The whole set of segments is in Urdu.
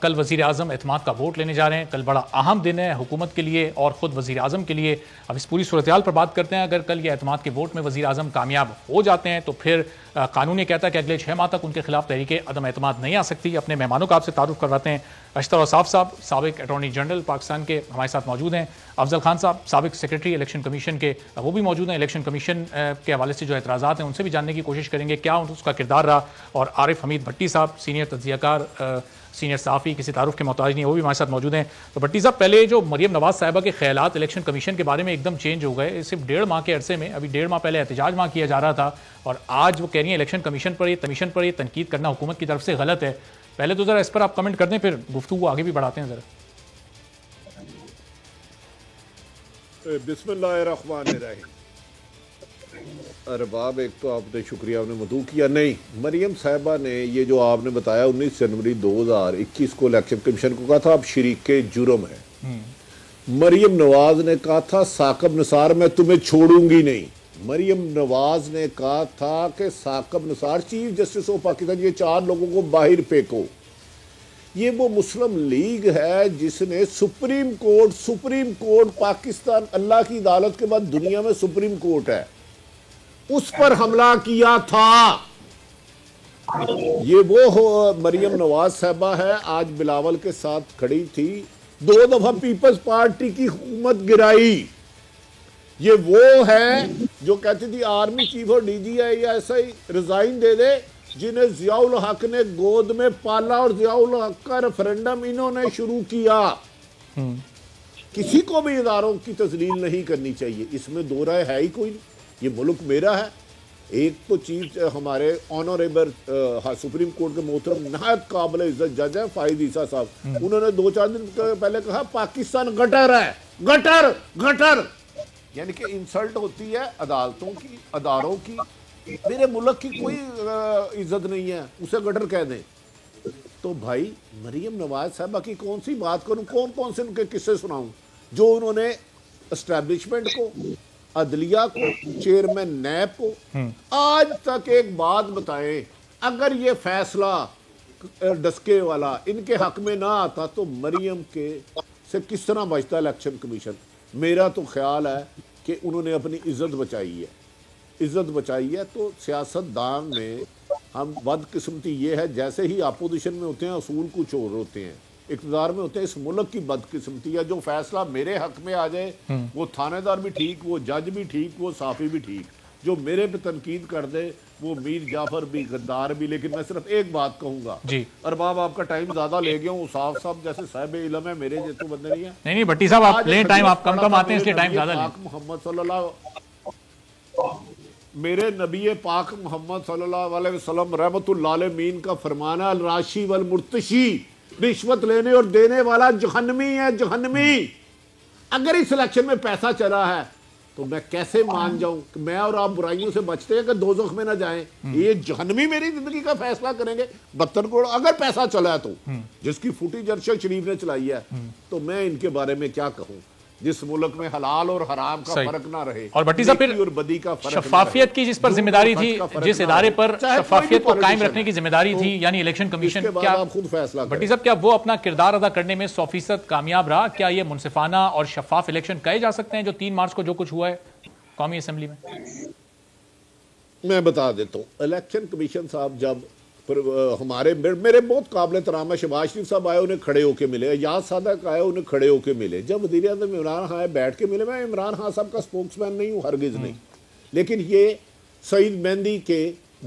کل وزیر اعظم اعتماد کا ووٹ لینے جا رہے ہیں. کل بڑا اہم دن ہے حکومت کے لیے اور خود وزیر اعظم کے لیے. اب اس پوری صورتحال پر بات کرتے ہیں. اگر کل یہ اعتماد کے ووٹ میں وزیر اعظم کامیاب ہو جاتے ہیں تو پھر قانون یہ کہتا ہے کہ اگلے 6 ماہ تک ان کے خلاف تحریک عدم اعتماد نہیں آ سکتی. اپنے مہمانوں کا آپ سے تعارف کرواتے ہیں. اشتر اوصاف صاحب سابق اٹارنی جنرل پاکستان کے ہمارے ساتھ موجود ہیں. افضل خان صاحب سابق سیکرٹری الیکشن کمیشن کے وہ بھی موجود ہیں. الیکشن کمیشن کے حوالے سے جو اعتراضات ہیں ان سے بھی جاننے کی کوشش کریں گے کیا اس کا کردار رہا. اور عارف حمید بھٹی صاحب سینئر تجزیہ کار سینئر صحافی کسی تعارف کے محتاج نہیں وہ بھی ہمارے ساتھ موجود ہیں. تو بھٹی صاحب پہلے جو مریم نواز صاحبہ کے خیالات الیکشن کمیشن کے بارے میں ایک دم چینج ہو گئے صرف 1.5 ماہ کے عرصے میں. ابھی 1.5 ماہ پہلے احتجاج وہاں کیا جا رہا تھا اور آج وہ کہہ رہی ہیں الیکشن کمیشن پر یہ تنقید کرنا حکومت کی طرف سے غلط ہے. پہلے تو ذرا اس پر آپ کمنٹ کر دیں پھر گفتگو آگے بھی بڑھاتے ہیں ذرا. بسم اللہ الرحمن الرحیم. ارباب ایک تو آپ نے شکریہ آپ نے مدعو کیا. نہیں مریم صاحبہ نے یہ جو آپ نے بتایا 19 جنوری 2021 کو الیکشن کمیشن کو کہا تھا آپ شریک جرم ہے. مریم نواز نے کہا تھا ثاقب نثار میں تمہیں چھوڑوں گی نہیں. مریم نواز نے کہا تھا کہ Saqib Nisar chief justice of Pakistan یہ 4 لوگوں کو باہر پھینکو. یہ وہ مسلم لیگ ہے جس نے سپریم کورٹ پاکستان اللہ کی عدالت کے بعد دنیا میں سپریم کورٹ ہے اس پر حملہ کیا تھا. یہ وہ مریم نواز صاحبہ ہے آج بلاول کے ساتھ کھڑی تھی 2 دفعہ پیپلز پارٹی کی حکومت گرائی. یہ وہ ہے جو کہتی تھی آرمی چیف اور ڈی جی آئی ایسا ہی ریزائن دے دے جنہیں ضیاء الحق نے گود میں پالا اور ضیاء الحق کا ریفرنڈم انہوں نے شروع کیا. کسی کو بھی اداروں کی تذلیل نہیں کرنی چاہیے اس میں دو رائے ہے ہی کوئی نہیں. یہ ملک میرا ہے. ایک تو چیف ہمارے آنریبل سپریم کورٹ کے محترم نہایت قابل عزت جج ہیں فائد عیسیٰ صاحب انہوں نے 2-4 دن پہلے کہا پاکستان گٹر ہے. گٹر یعنی کہ انسلٹ ہوتی ہے عدالتوں کی اداروں کی. میرے ملک کی کوئی عزت نہیں ہے اسے گٹر کہہ دیں. تو بھائی مریم نواز صاحبہ کی کون سی بات کروں کون سے ان کے قصے سناؤں جو انہوں نے اسٹیبلشمنٹ کو عدلیہ کو چیئرمین نیب کو آج تک ایک بات بتائیں اگر یہ فیصلہ ڈسکے والا ان کے حق میں نہ آتا تو مریم کے سے کس طرح بچتا الیکشن کمیشن. میرا تو خیال ہے کہ انہوں نے اپنی عزت بچائی ہے. تو سیاست دان میں ہم بد قسمتی یہ ہے جیسے ہی اپوزیشن میں ہوتے ہیں اصول کچھ اور ہوتے ہیں اقتدار میں ہوتے ہیں. اس ملک کی بد قسمتی ہے جو فیصلہ میرے حق میں آ جائے وہ تھانے دار بھی ٹھیک وہ جج بھی ٹھیک وہ صحافی بھی ٹھیک جو میرے پہ تنقید کر دے وہ میر جعفر بھی غدار بھی. لیکن میں صرف ایک بات کہوں گا ارباب آپ کا ٹائم زیادہ لے گیا ہوں صاحب جیسے صاحب علم ہے میرے جیسے بندے نہیں ہیں. نہیں بھٹی صاحب آپ لیں ٹائم آپ کم آتے ہیں اس لیے ٹائم زیادہ لیں. محمد صلی اللہ میرے نبی پاک محمد صلی اللہ علیہ وسلم رحمت اللہ علیہ کا فرمانا الراشی والمرتشی رشوت لینے اور دینے والا جہنمی ہے جہنمی. اگر اس الیکشن میں پیسہ چلا ہے تو میں کیسے مان جاؤں کہ میں اور آپ برائیوں سے بچتے ہیں کہ دوزخ میں نہ جائیں. یہ جہنمی میری زندگی کا فیصلہ کریں گے 72 کروڑ اگر پیسہ چلا ہے تو جس کی فوٹیج ارشد شریف نے چلائی ہے تو میں ان کے بارے میں کیا کہوں جس ملک میں حلال اور حرام کا فرق نہ رہے اور بھٹی صاحب پھر شفافیت کی جس پر ذمہ داری تھی جس ادارے پر شفافیت کو قائم رکھنے کی ذمہ داری تھی یعنی الیکشن کمیشن کیا بھٹی صاحب کیا وہ اپنا کردار ادا کرنے میں 100% کامیاب رہا؟ کیا یہ منصفانہ اور شفاف الیکشن کہے جا سکتے ہیں جو 3 مارچ کو جو کچھ ہوا ہے قومی اسمبلی میں؟ میں بتا دیتا ہوں الیکشن کمیشن صاحب جب ہمارے میرے بہت قابل احترام ہے شہباز شریف صاحب آئے انہیں کھڑے ہو کے ملے یاد صادق آئے انہیں کھڑے ہو کے ملے جب وزیر اعظم عمران خان بیٹھ کے ملے. میں عمران خان صاحب کا سپوکس مین نہیں ہوں ہرگز نہیں لیکن یہ سعید مہندی کے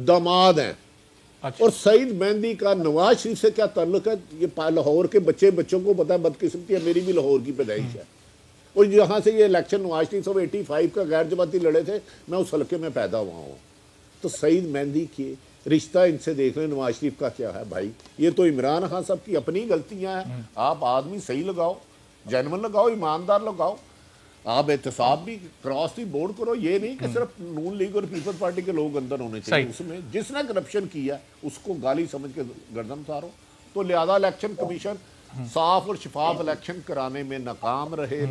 داماد ہیں اور سعید مہندی کا نواز شریف سے کیا تعلق ہے یہ لاہور کے بچوں کو پتہ ہے بدقسمتی ہے میری بھی لاہور کی پیدائش ہے اور یہاں سے یہ الیکشن نواز شریف صاحب 85 کا غیر جماعتی لڑے تھے میں اس حلقے میں پیدا ہوا ہوں. تو سعید مہندی کی رشتہ ان سے دیکھ لیں نواز شریف کا کیا ہے بھائی. یہ تو عمران خان صاحب کی اپنی غلطیاں ہیں. آپ آدمی صحیح لگاؤ جینون لگاؤ ایماندار لگاؤ آپ احتساب بھی کراس بھی بورڈ کرو. یہ نہیں کہ صرف نون لیگ اور پیپلز پارٹی کے لوگ اندر ہونے چاہیے اس میں جس نے کرپشن کیا اس کو گالی سمجھ کے گردن اتارو. تو لہذا الیکشن کمیشن صاف اور شفاف الیکشن کرانے میں ناکام رہے.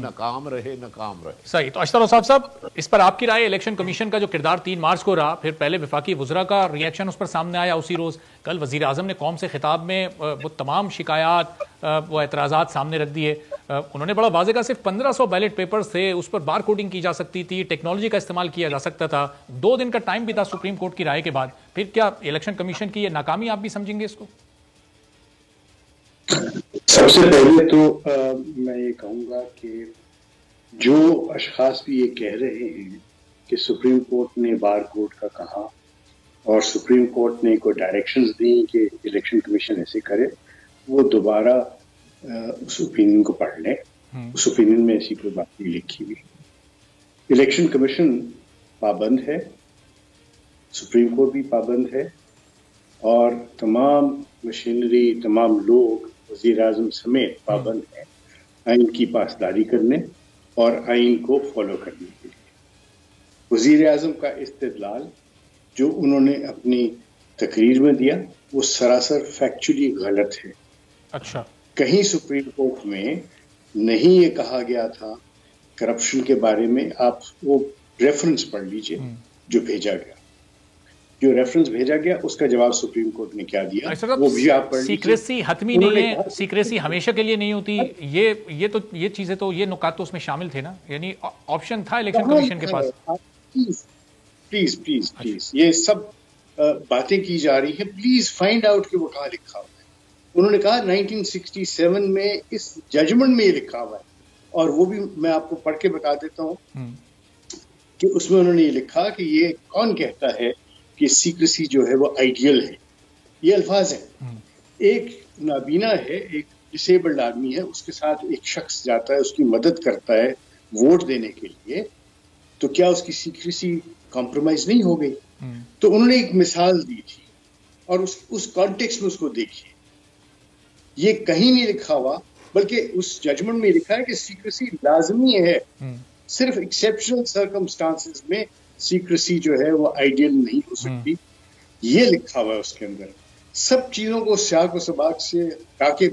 صحیح. تو اشتر اوصاف صاحب, اس پر آپ کی رائے؟ الیکشن کمیشن کا جو کردار 3 مارچ کو رہا, پھر پہلے وفاقی وزراء کا ریئیکشن اس پر سامنے آیا اسی روز, کل وزیر اعظم نے قوم سے خطاب میں وہ تمام شکایات, وہ اعتراضات سامنے رکھ دیے. انہوں نے بڑا واضح کہا صرف 1500 بیلٹ پیپرز تھے, اس پر بار کوڈنگ کی جا سکتی تھی, ٹیکنالوجی کا استعمال کیا جا سکتا تھا, 2 دن کا ٹائم بھی تھا سپریم کورٹ کی رائے کے بعد. پھر کیا الیکشن کمیشن کی یہ ناکامی آپ بھی سمجھیں گے اس کو؟ سب سے پہلے تو میں یہ کہوں گا کہ جو اشخاص بھی یہ کہہ رہے ہیں کہ سپریم کورٹ نے بار کوڈ کا کہا اور سپریم کورٹ نے کوئی ڈائریکشنز دی کہ الیکشن کمیشن ایسے کرے, وہ دوبارہ اس اوپینین کو پڑھ لیں. اس اوپینین میں ایسی کوئی بات نہیں لکھی ہوئی. الیکشن کمیشن پابند ہے, سپریم کورٹ بھی پابند ہے, اور تمام مشینری, تمام لوگ وزیر اعظم سمیت پابند ہیں آئین کی پاسداری کرنے اور آئین کو فالو کرنے کے لیے. وزیر اعظم کا استدلال جو انہوں نے اپنی تقریر میں دیا وہ سراسر فیکچولی غلط ہے. اچھا, کہیں سپریم کورٹ میں نہیں یہ کہا گیا تھا کرپشن کے بارے میں. آپ وہ ریفرنس پڑھ لیجئے جو بھیجا گیا, جو ریفرنس بھیجا گیا اس کا جواب سپریم کورٹ نے کیا دیا وہ بھی آپ پڑھ لیجئے. سیکریسی حتمی نہیں ہے, سیکریسی ہمیشہ کے لیے نہیں ہوتی. یہ چیزیں تو, یہ نکات تو اس میں شامل تھے نا, یعنی آپشن تھا الیکشن کمیشن کے پاس. پلیز یہ سب باتیں کی جا رہی ہیں, پلیز فائنڈ آؤٹ کہ وہ کہاں لکھا ہوا ہے. انہوں نے کہا 1967 میں اس ججمنٹ میں یہ لکھا ہوا ہے, اور وہ بھی میں آپ کو پڑھ کے بتا دیتا ہوں کہ اس میں انہوں نے یہ لکھا کہ یہ کون کہتا ہے کہ سیکریسی جو ہے وہ آئیڈیل ہے. یہ الفاظ ہیں. ایک نابینا ہے, ایک ڈسیبلڈ آدمی ہے, اس کے ساتھ ایک شخص جاتا ہے, اس کی مدد کرتا ہے ووٹ دینے کے لیے, تو کیا اس کی سیکریسی کمپرومائز نہیں ہو گئی؟ تو انہوں نے ایک مثال دی تھی, اور اس کانٹیکسٹ میں اس کو دیکھیے. یہ کہیں نہیں لکھا ہوا, بلکہ اس ججمنٹ میں لکھا ہے کہ سیکریسی لازمی ہے, صرف ایکسیپشنل سرکمسٹانسز میں سیکریسی جو ہے وہ آئیڈیل نہیں ہو سکتی. یہ لکھا ہوا ہے اس کے اندر. سب چیزوں کو سیاق و سباق سے ہٹا کے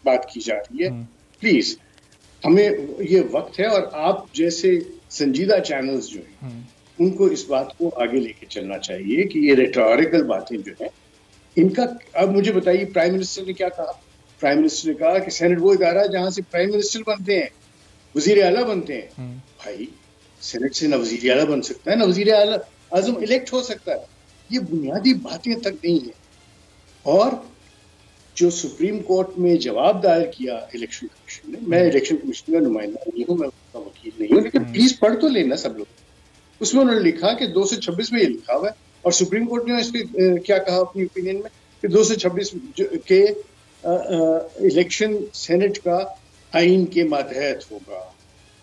بات کی جا رہی ہے. پلیز ہمیں یہ وقت ہے, اور آپ جیسے سنجیدہ چینلز جو ہیں ان کو اس بات کو آگے لے کے چلنا چاہیے کہ یہ ریٹوریکل باتیں جو ہیں ان کا. اب مجھے بتائیے پرائم منسٹر نے کیا کہا؟ پرائم منسٹر نے کہا کہ سینٹ وہ ادارہ جہاں سے پرائم منسٹر بنتے ہیں, وزیر اعلیٰ بنتے ہیں. بھائی سینٹ سے نہ وزیر اعلیٰ بن سکتا ہے, نہ وزیر اعظم الیکٹ ہو سکتا ہے. یہ بنیادی باتیں تک نہیں ہیں. اور جو سپریم کورٹ میں جواب دائر کیا الیکشن کمیشن نے, میں الیکشن کمیشن کا نمائندہ نہیں ہوں, میں اس کا وکیل نہیں ہوں, لیکن پلیز پڑھ تو لینا سب لوگ. اس میں انہوں نے لکھا کہ 226 میں یہ لکھا ہوا ہے, اور سپریم کورٹ نے اس کے کیا کہا اپنی اوپینین میں کہ 226 کے الیکشن سینٹ کا آئین کے ماتحت ہوگا,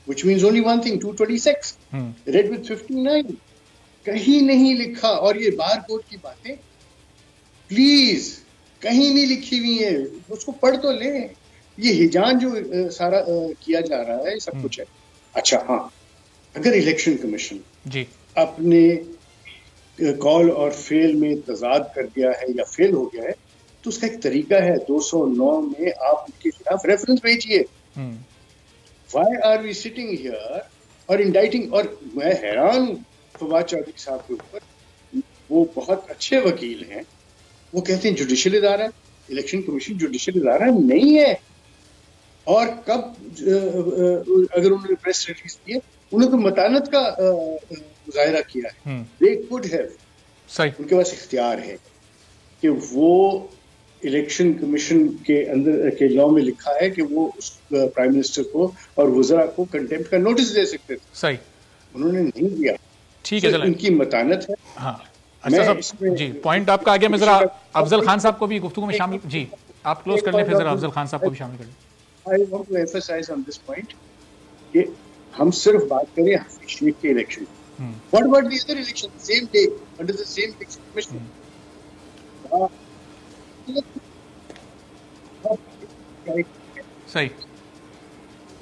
which means only one thing, 226 read with 59. کہیں نہیں لکھا. اور یہ بار کوڈ کی باتیں پلیز کہیں نہیں لکھی ہوئی ہیں, اس کو پڑھ تو لیں. یہ ہجان جو سارا کیا جا رہا ہے سب کچھ ہے. اچھا ہاں, اگر الیکشن کمیشن جی اپنے کال اور فیل میں تضاد کر گیا ہے یا فیل ہو گیا ہے تو اس کا ایک طریقہ ہے. 209 میں آپ ان کے خلاف ریفرنس بھیجیے. Why are we sitting here اور انڈائٹنگ؟ اور میں حیران ہوں فواد چودھری صاحب کے اوپر. وہ بہت اچھے وکیل ہیں, وہ کہتے ہیں جوڈیشل ادارہ, الیکشن کمیشن جوڈیشل ادارہ نہیں ہے. اور کب اگر انہوں نے پریس ریلیز کی ہے, انہوں نے تو متانت کا مظاہرہ کیا ہے. they could have, ان کے پاس اختیار ہے کہ وہ الیکشن کمیشن کے اندر کے لاء میں لکھا ہے کہ وہ اس پرائم منسٹر کو اور وزراء کو کنٹیمپٹ کا نوٹس دے سکتے تھے. صحیح, انہوں نے نہیں دیا. ٹھیک ہے, ان کی متانت ہے. ہاں اچھا صاحب جی, پوائنٹ آپ کا آگے. میں ذرا افضل خان صاحب کو بھی گفتگو میں شامل, جی آپ کلوز کر لیں, پھر ذرا افضل خان صاحب کو بھی شامل کر لیں. I want to emphasize on this point کہ ہم صرف بات کریں حفیظ شیخ کے election. What about the other election? Same day, under the same election commission. صحیح,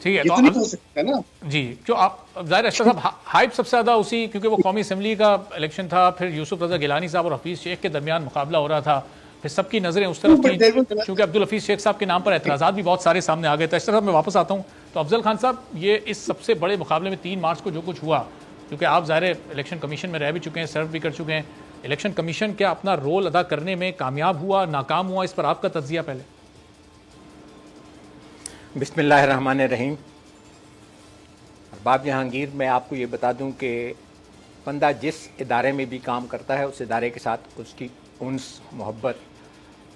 ٹھیک ہے. یہ تو نہیں ہو سکتا نا. جی, جو آپ ظاہر اشرف صاحب ہائپ سب سے زیادہ اسی, کیونکہ وہ قومی اسمبلی کا الیکشن تھا, پھر یوسف رضا گیلانی صاحب اور حفیظ شیخ کے درمیان مقابلہ ہو رہا تھا, پھر سب کی نظریں اس طرف تھیں چونکہ عبدالحفیظ شیخ صاحب کے نام پر اعتراضات بھی بہت سارے سامنے آ گئے تھے. اس طرح میں واپس آتا ہوں تو افضل خان صاحب, یہ اس سب سے بڑے مقابلے میں 3 مارچ کو جو کچھ ہوا, کیونکہ آپ ظاہر الیکشن کمیشن میں رہ بھی چکے ہیں, سرو بھی کر چکے ہیں, الیکشن کمیشن کیا اپنا رول ادا کرنے میں کامیاب ہوا, ناکام ہوا, اس پر آپ کا تجزیہ پہلے؟ بسم اللہ الرحمن الرحیم. ارباب جہانگیر, میں آپ کو یہ بتا دوں کہ بندہ جس ادارے میں بھی کام کرتا ہے اس ادارے کے ساتھ اس کی انس, محبت,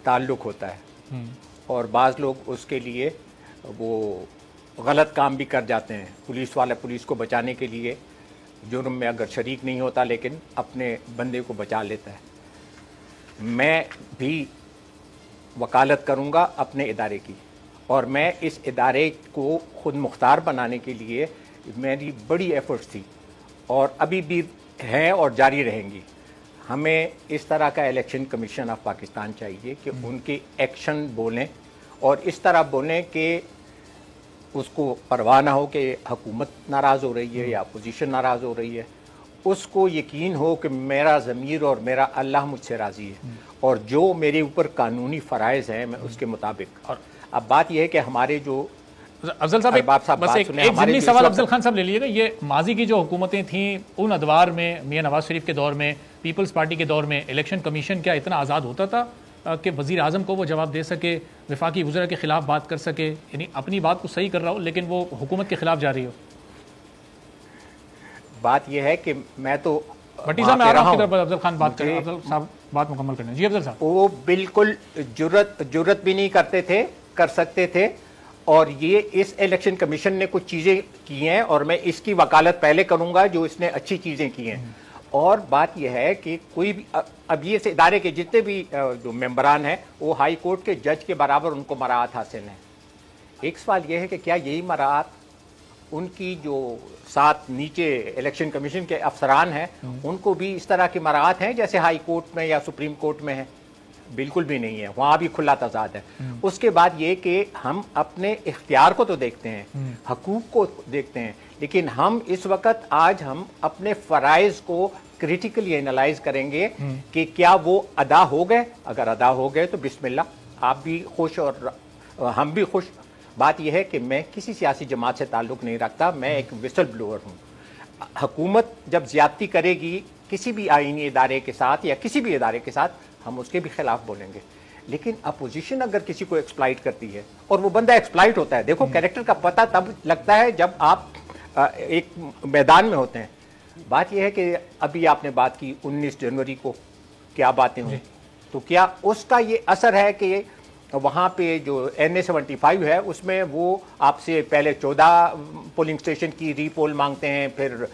تعلق ہوتا ہے, اور بعض لوگ اس کے لیے وہ غلط کام بھی کر جاتے ہیں. پولیس والا پولیس کو بچانے کے لیے جرم میں اگر شریک نہیں ہوتا لیکن اپنے بندے کو بچا لیتا ہے. میں بھی وکالت کروں گا اپنے ادارے کی, اور میں اس ادارے کو خود مختار بنانے کے لیے میری بڑی ایفرٹس تھی اور ابھی بھی ہیں اور جاری رہیں گی. ہمیں اس طرح کا الیکشن کمیشن آف پاکستان چاہیے کہ ان کے ایکشن بولیں اور اس طرح بولیں کہ اس کو پرواہ نہ ہو کہ حکومت ناراض ہو رہی ہے یا اپوزیشن ناراض ہو رہی ہے. اس کو یقین ہو کہ میرا ضمیر اور میرا اللہ مجھ سے راضی ہے, اور جو میرے اوپر قانونی فرائض ہیں میں اس کے مطابق. اور اب بات یہ ہے کہ ہمارے جو افضل صاحب بس ایک ضمنی سوال افضل خان صاحب لے لیے گا. یہ ماضی کی جو حکومتیں تھیں ان ادوار میں, میاں نواز شریف کے دور میں, پیپلز پارٹی کے دور میں, الیکشن کمیشن کیا اتنا آزاد ہوتا تھا کہ وزیر اعظم کو وہ جواب دے سکے, وفاقی وزراء کے خلاف بات کر سکے, یعنی اپنی بات کو صحیح کر رہا ہو لیکن وہ حکومت کے خلاف جا رہی ہو؟ بات یہ ہے کہ میں تو بھٹی صاحب میں آ رہا ہوں, افضل خان بات کریں, افضل صاحب بات مکمل کریں. جی افضل صاحب. وہ بالکل جرت بھی نہیں کرتے تھے, کر سکتے تھے, اور یہ اس الیکشن کمیشن نے کچھ چیزیں کی ہیں اور میں اس کی وکالت پہلے کروں گا جو اس نے اچھی چیزیں کی ہیں. اور بات یہ ہے کہ کوئی بھی اب یہ ادارے کے جتنے بھی جو ممبران ہیں وہ ہائی کورٹ کے جج کے برابر ان کو مراعات حاصل ہیں. ایک سوال یہ ہے کہ کیا یہی مراعات ان کی جو ساتھ نیچے الیکشن کمیشن کے افسران ہیں ان کو بھی اس طرح کی مراعات ہیں جیسے ہائی کورٹ میں یا سپریم کورٹ میں ہیں؟ بالکل بھی نہیں ہے, وہاں بھی کھلا تضاد ہے. اس کے بعد یہ کہ ہم اپنے اختیار کو تو دیکھتے ہیں, حقوق کو دیکھتے ہیں, لیکن ہم اس وقت آج ہم اپنے فرائض کو کریٹیکلی انالائز کریں گے کہ کیا وہ ادا ہو گئے. اگر ادا ہو گئے تو بسم اللہ, آپ بھی خوش اور ہم بھی خوش. بات یہ ہے کہ میں کسی سیاسی جماعت سے تعلق نہیں رکھتا, میں ایک وسل بلوور ہوں. حکومت جب زیادتی کرے گی کسی بھی آئینی ادارے کے ساتھ یا کسی بھی ادارے کے ساتھ ہم اس کے بھی خلاف بولیں گے, لیکن اپوزیشن اگر کسی کو ایکسپلائٹ کرتی ہے اور وہ بندہ ایکسپلائٹ ہوتا ہے, دیکھو کیریکٹر کا پتہ تب لگتا ہے جب آپ ایک میدان میں ہوتے ہیں. بات یہ ہے کہ ابھی آپ نے بات کی 19 جنوری کو کیا باتیں ہوئی, تو کیا اس کا یہ اثر ہے کہ وہاں پہ جو NA-75 ہے اس میں وہ آپ سے پہلے 14 پولنگ اسٹیشن کی ری پول مانگتے ہیں, پھر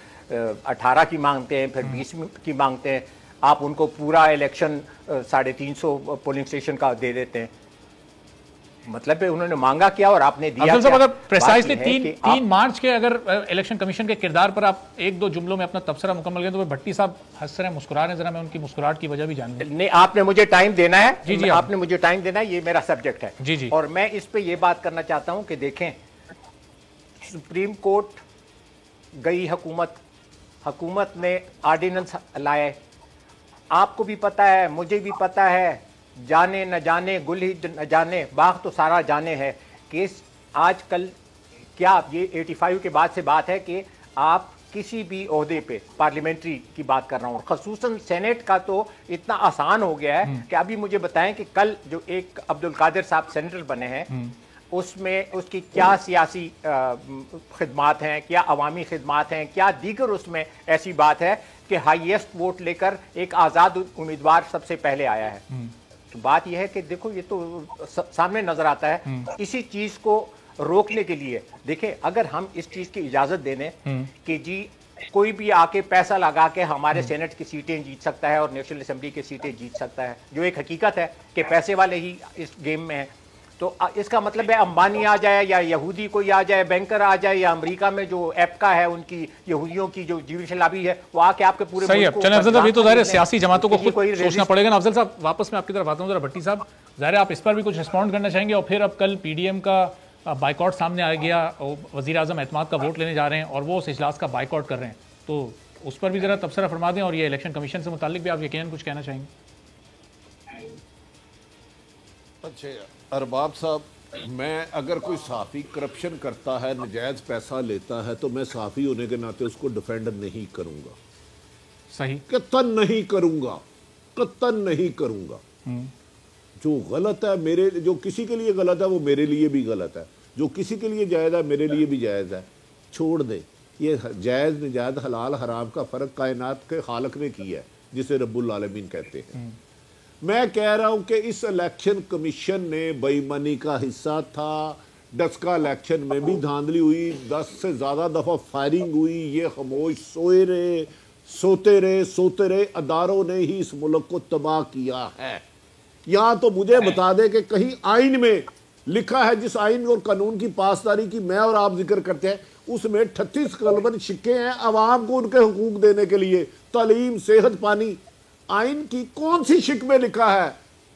18 کی مانگتے ہیں, پھر 20 کی مانگتے ہیں, آپ ان کو پورا الیکشن 350 پولنگ اسٹیشن کا دے دیتے ہیں. مطلب انہوں نے مانگا کیا اور آپ نے دیا. افضل صاحب اگر پریسائزلی 3 مارچ کے اگر الیکشن کمیشن کے کردار پر آپ 1-2 جملوں میں اپنا تبصرہ مکمل کریں تو بھٹی صاحب ہنس رہے ہیں, مسکرا رہے ہیں, ذرا میں ان کی مسکراہٹ کی وجہ بھی جان لوں. نہیں, آپ نے مجھے ٹائم دینا ہے. جی آپ نے مجھے ٹائم دینا ہے, یہ میرا سبجیکٹ ہے. جی جی. اور میں اس پہ یہ بات کرنا چاہتا ہوں کہ دیکھیں, سپریم کورٹ گئی, حکومت نے آرڈیننس لائے, آپ کو بھی پتہ ہے, مجھے بھی پتہ ہے, جانے نہ جانے گل ہی نہ جانے باغ تو سارا جانے ہے کہ آج کل کیا یہ 85 کے بعد سے بات ہے کہ آپ کسی بھی عہدے پہ, پارلیمنٹری کی بات کر رہا ہوں, خصوصاً سینیٹ کا تو اتنا آسان ہو گیا ہے کہ ابھی مجھے بتائیں کہ کل جو ایک عبدالقادر صاحب سینیٹر بنے ہیں اس میں اس کی کیا سیاسی خدمات ہیں, کیا عوامی خدمات ہیں, کیا دیگر اس میں ایسی بات ہے کہ ہائیسٹ ووٹ لے کر ایک آزاد امیدوار سب سے پہلے آیا ہے. تو بات یہ ہے کہ دیکھو یہ تو سامنے نظر آتا ہے. اسی چیز کو روکنے کے لیے دیکھیں, اگر ہم اس چیز کی اجازت دیں کہ جی کوئی بھی آ کے پیسہ لگا کے ہمارے سینٹ کی سیٹیں جیت سکتا ہے اور نیشنل اسمبلی کی سیٹیں جیت سکتا ہے, جو ایک حقیقت ہے کہ پیسے والے ہی اس گیم میں ہیں, تو اس کا مطلب ہے امبانی آ جائے یا یہودی کوئی آ جائے, بینکر آ جائے, یا امریکہ میں جو ایپکا ہے ان کی یہودیوں کی جو جوڈیشل لابی ہے وہ آ کے آپ کے پورے ملک کو. چلیں افضل صاحب, یہ تو ظاہر ہے سیاسی جماعتوں کو خود سوچنا پڑے گا نا. افضل صاحب واپس میں آپ کی طرف آتا ہوں ذرا. بھٹی صاحب ظاہر ہے آپ اس پر بھی کچھ رسپونڈ کرنا چاہیں گے, اور پھر اب کل PDM کا بائیکاٹ سامنے آ گیا, وزیر اعظم اعتماد کا ووٹ لینے جا رہے ہیں اور وہ اس اجلاس کا بائیکاٹ کر رہے ہیں, تو اس پر بھی ذرا تبصرہ فرما دیں, اور یہ الیکشن کمیشن سے متعلق بھی آپ یقیناً کچھ کہنا چاہیں گے. اچھا ارباب صاحب، میں اگر کوئی صحافی کرپشن کرتا ہے، نجائز پیسہ لیتا ہے، تو میں صحافی ہونے کے ناطے اس کو ڈیفینڈ نہیں کروں گا. صحیح، قطعاً نہیں کروں گا، قطعاً نہیں کروں گا. جو غلط ہے میرے، جو کسی کے لیے غلط ہے وہ میرے لیے بھی غلط ہے، جو کسی کے لیے جائز ہے میرے لیے بھی جائز ہے. چھوڑ دے. یہ جائز نجائز حلال حرام کا فرق کائنات کے خالق نے کیا ہے، جسے رب العالمین کہتے ہیں. میں کہہ رہا ہوں کہ اس الیکشن کمیشن نے بے ایمانی کا حصہ تھا. ڈسکا الیکشن میں بھی دھاندلی ہوئی، 10 سے زیادہ دفعہ فائرنگ ہوئی. یہ خاموش سوئے رہے، سوتے رہے. اداروں نے ہی اس ملک کو تباہ کیا ہے. یہاں تو مجھے بتا دے کہ کہیں آئین میں لکھا ہے، جس آئین اور قانون کی پاسداری کی میں اور آپ ذکر کرتے ہیں، اس میں 38 قلبن شکے ہیں عوام کو ان کے حقوق دینے کے لیے، تعلیم، صحت، پانی. آئین کی کون سی شک میں لکھا ہے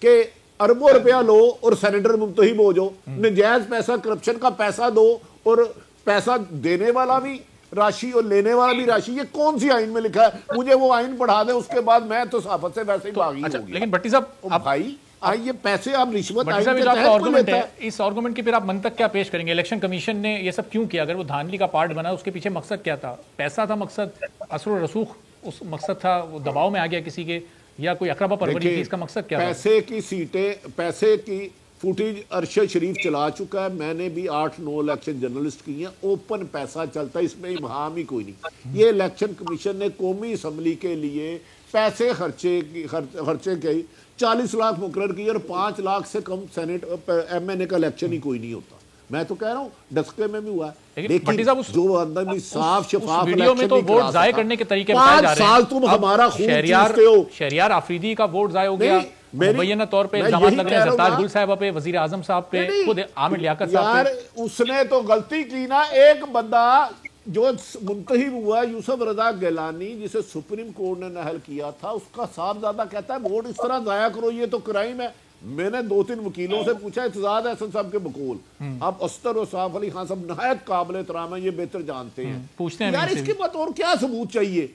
کہ اربوں روپیہ لو اور سینیٹر منتخب ہو جاؤ؟ نجائز پیسہ، کرپشن کا پیسہ دو اور پیسہ دینے والا بھی راشی اور لینے والا بھی راشی. یہ کون سی آئین میں لکھا ہے؟ مجھے وہ آئین پڑھا دیں، اس کے بعد میں تو صحافت سے ویسے ہی باغی ہوگی. لیکن بھٹی صاحب بھائی یہ پیسے آپ رشوت بھٹی صاحب، آپ کا آرگومنٹ ہے، اس آرگومنٹ کی پھر آپ منطق کیا پیش کریں گے؟ الیکشن کمیشن نے یہ سب کیوں کیا؟ اگر وہ دھاندلی کا پارٹ بنا، اس کے پیچھے مقصد کیا تھا؟ پیسہ تھا مقصد، اثر و رسوخ اس مقصد تھا، وہ دباؤ میں آ گیا کسی کے، یا کوئی اقربا پروری تھی؟ اس کا مقصد کیا تھا؟ پیسے کی سیٹیں، پیسے کی فوٹیج ارشد شریف چلا چکا ہے. میں نے بھی 8-9 الیکشن جرنلسٹ کی ہیں. اوپن پیسہ چلتا ہے، اس میں ابہام ہی کوئی نہیں. یہ الیکشن کمیشن نے قومی اسمبلی کے لیے پیسے خرچے کی 40 لاکھ مقرر کی، اور 5 لاکھ سے کم سینٹ ایم این اے کا الیکشن ہی کوئی نہیں ہوتا. میں تو کہہ رہا ہوں ڈسکے میں بھی ہوا ہے، لیکن جو اندر بھی صاف شفاف ویڈیو میں تو ووٹ ضائع کرنے کے طریقے بتائے جا رہے ہیں. 5 سال تم ہمارا خون چوستے ہو. شہریار آفریدی کا ووٹ ضائع ہو گیا، مبینہ طور پہ الزامات لگ رہے ہیں زرتاج گل صاحبہ پہ، وزیر اعظم صاحب پہ، خود عامر لیاقت صاحب پہ. یار اس نے تو غلطی کی نا. ایک بندہ جو منتخب ہوا ہے یوسف رضا گیلانی، جسے سپریم کورٹ نے نہل کیا تھا، اس کا صاحبزادہ کہتا ہے ووٹ اس طرح ضائع کرو، یہ تو کرائم ہے. میں نے 2-3 وکیلوں سے پوچھا، اعتزاز احسن صاحب کے بقول. اب استر و صاف علی خان صاحب نہایت قابل احترام ہیں، یہ بہتر جانتے ہیں. پوچھتے ہیں یار اس کے بعد اور کیا ثبوت چاہیے؟